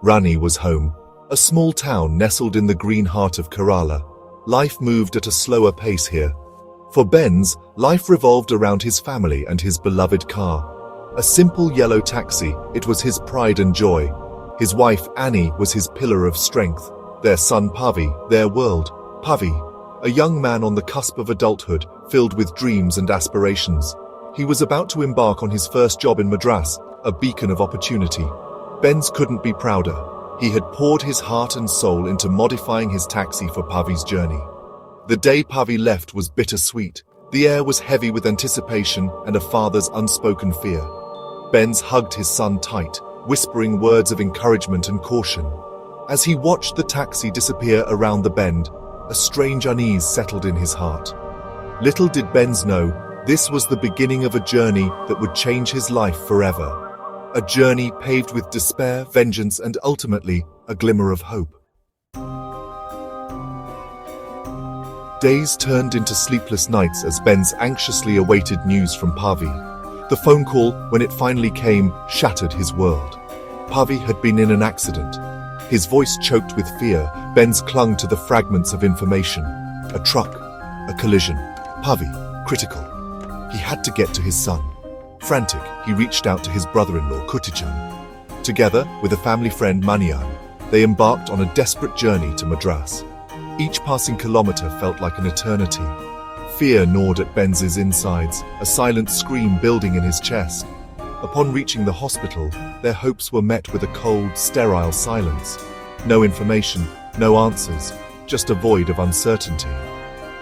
Ranni was home, a small town nestled in the green heart of Kerala. Life moved at a slower pace here. For Benz, life revolved around his family and his beloved car. A simple yellow taxi, it was his pride and joy. His wife Annie was his pillar of strength. Their son Pavi, their world. Pavi, a young man on the cusp of adulthood, filled with dreams and aspirations. He was about to embark on his first job in Madras, a beacon of opportunity. Benz couldn't be prouder. He had poured his heart and soul into modifying his taxi for Pavi's journey. The day Pavi left was bittersweet. The air was heavy with anticipation and a father's unspoken fear. Benz hugged his son tight, whispering words of encouragement and caution. As he watched the taxi disappear around the bend, a strange unease settled in his heart. Little did Benz know, this was the beginning of a journey that would change his life forever. A journey paved with despair, vengeance, and ultimately, a glimmer of hope. Days turned into sleepless nights as Benz anxiously awaited news from Pavi. The phone call, when it finally came, shattered his world. Pavi had been in an accident. His voice choked with fear, Benz clung to the fragments of information. A truck, a collision. Pavi, critical. He had to get to his son. Frantic, he reached out to his brother-in-law, Kutichan. Together, with a family friend, Manian, they embarked on a desperate journey to Madras. Each passing kilometer felt like an eternity. Fear gnawed at Benz's insides, a silent scream building in his chest. Upon reaching the hospital, their hopes were met with a cold, sterile silence. No information, no answers, just a void of uncertainty.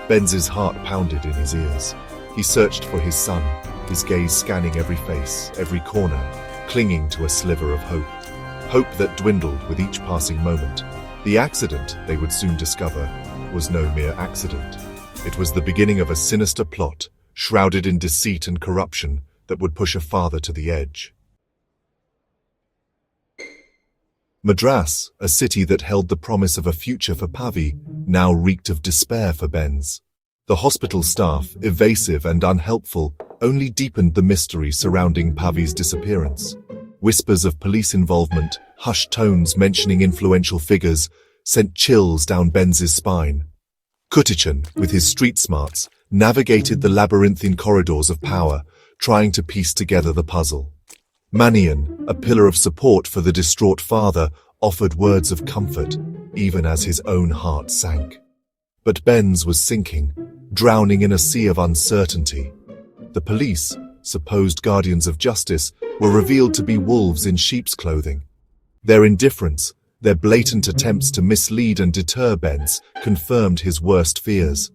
Benz's heart pounded in his ears. He searched for his son, his gaze scanning every face, every corner, clinging to a sliver of hope. Hope that dwindled with each passing moment. The accident, they would soon discover, was no mere accident. It was the beginning of a sinister plot, shrouded in deceit and corruption, that would push a father to the edge. Madras, a city that held the promise of a future for Pavi, now reeked of despair for Benz. The hospital staff, evasive and unhelpful, only deepened the mystery surrounding Pavi's disappearance. Whispers of police involvement, hushed tones mentioning influential figures, sent chills down Benz's spine. Kutichan, with his street smarts, navigated the labyrinthine corridors of power, trying to piece together the puzzle. Manian, a pillar of support for the distraught father, offered words of comfort, even as his own heart sank. But Benz was sinking, drowning in a sea of uncertainty. The police, supposed guardians of justice, were revealed to be wolves in sheep's clothing. Their indifference, their blatant attempts to mislead and deter Benz, confirmed his worst fears.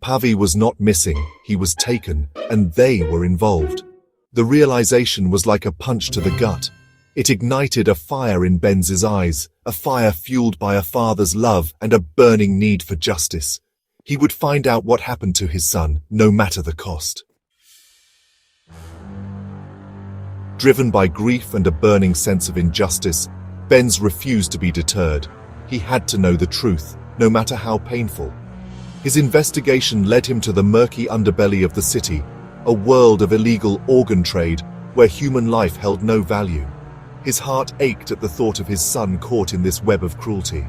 Pavi was not missing, he was taken, and they were involved. The realization was like a punch to the gut. It ignited a fire in Benz's eyes, a fire fueled by a father's love and a burning need for justice. He would find out what happened to his son, no matter the cost. Driven by grief and a burning sense of injustice, Benz refused to be deterred. He had to know the truth, no matter how painful. His investigation led him to the murky underbelly of the city, a world of illegal organ trade where human life held no value. His heart ached at the thought of his son caught in this web of cruelty.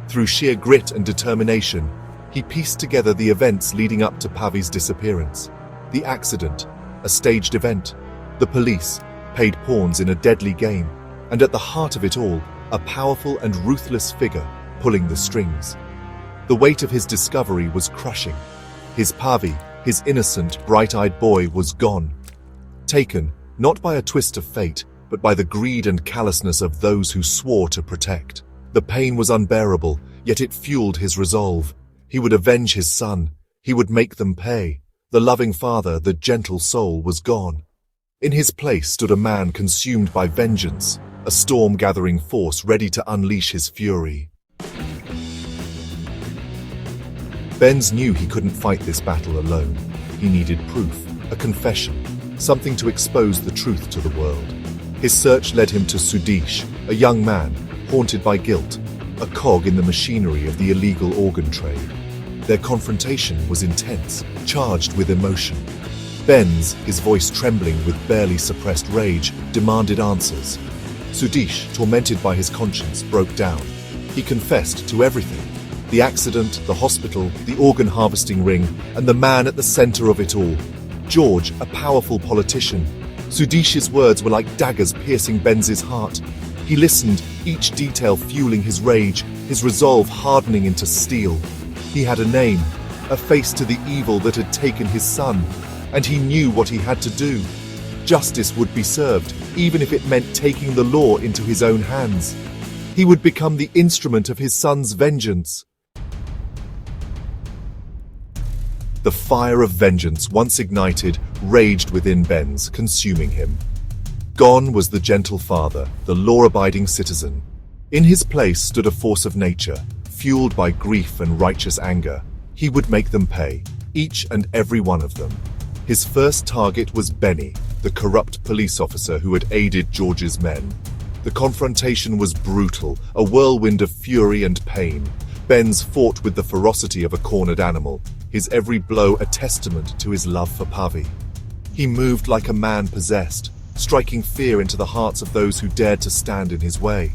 Through sheer grit and determination, he pieced together the events leading up to Pavi's disappearance. The accident, a staged event, the police, paid pawns in a deadly game, and at the heart of it all, a powerful and ruthless figure pulling the strings. The weight of his discovery was crushing. His Pavi, his innocent, bright-eyed boy, was gone. Taken, not by a twist of fate, but by the greed and callousness of those who swore to protect. The pain was unbearable, yet it fueled his resolve. He would avenge his son. He would make them pay. The loving father, the gentle soul, was gone. In his place stood a man consumed by vengeance, a storm-gathering force ready to unleash his fury. Benz knew he couldn't fight this battle alone. He needed proof, a confession, something to expose the truth to the world. His search led him to Sudesh, a young man, haunted by guilt, a cog in the machinery of the illegal organ trade. Their confrontation was intense, charged with emotion. Benz, his voice trembling with barely suppressed rage, demanded answers. Sudish, tormented by his conscience, broke down. He confessed to everything. The accident, the hospital, the organ harvesting ring, and the man at the center of it all. George, a powerful politician. Sudish's words were like daggers piercing Benz's heart. He listened, each detail fueling his rage, his resolve hardening into steel. He had a name, a face to the evil that had taken his son, and he knew what he had to do. Justice would be served, even if it meant taking the law into his own hands. He would become the instrument of his son's vengeance. The fire of vengeance, once ignited, raged within Benz, consuming him. Gone was the gentle father, the law-abiding citizen. In his place stood a force of nature, fueled by grief and righteous anger. He would make them pay, each and every one of them. His first target was Benny, the corrupt police officer who had aided George's men. The confrontation was brutal, a whirlwind of fury and pain. Benz fought with the ferocity of a cornered animal, his every blow a testament to his love for Pavi. He moved like a man possessed, striking fear into the hearts of those who dared to stand in his way.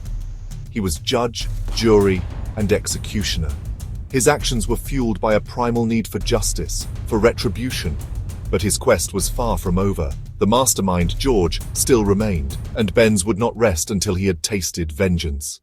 He was judge, jury, and executioner. His actions were fueled by a primal need for justice, for retribution. But his quest was far from over. The mastermind, George, still remained, and Benz would not rest until he had tasted vengeance.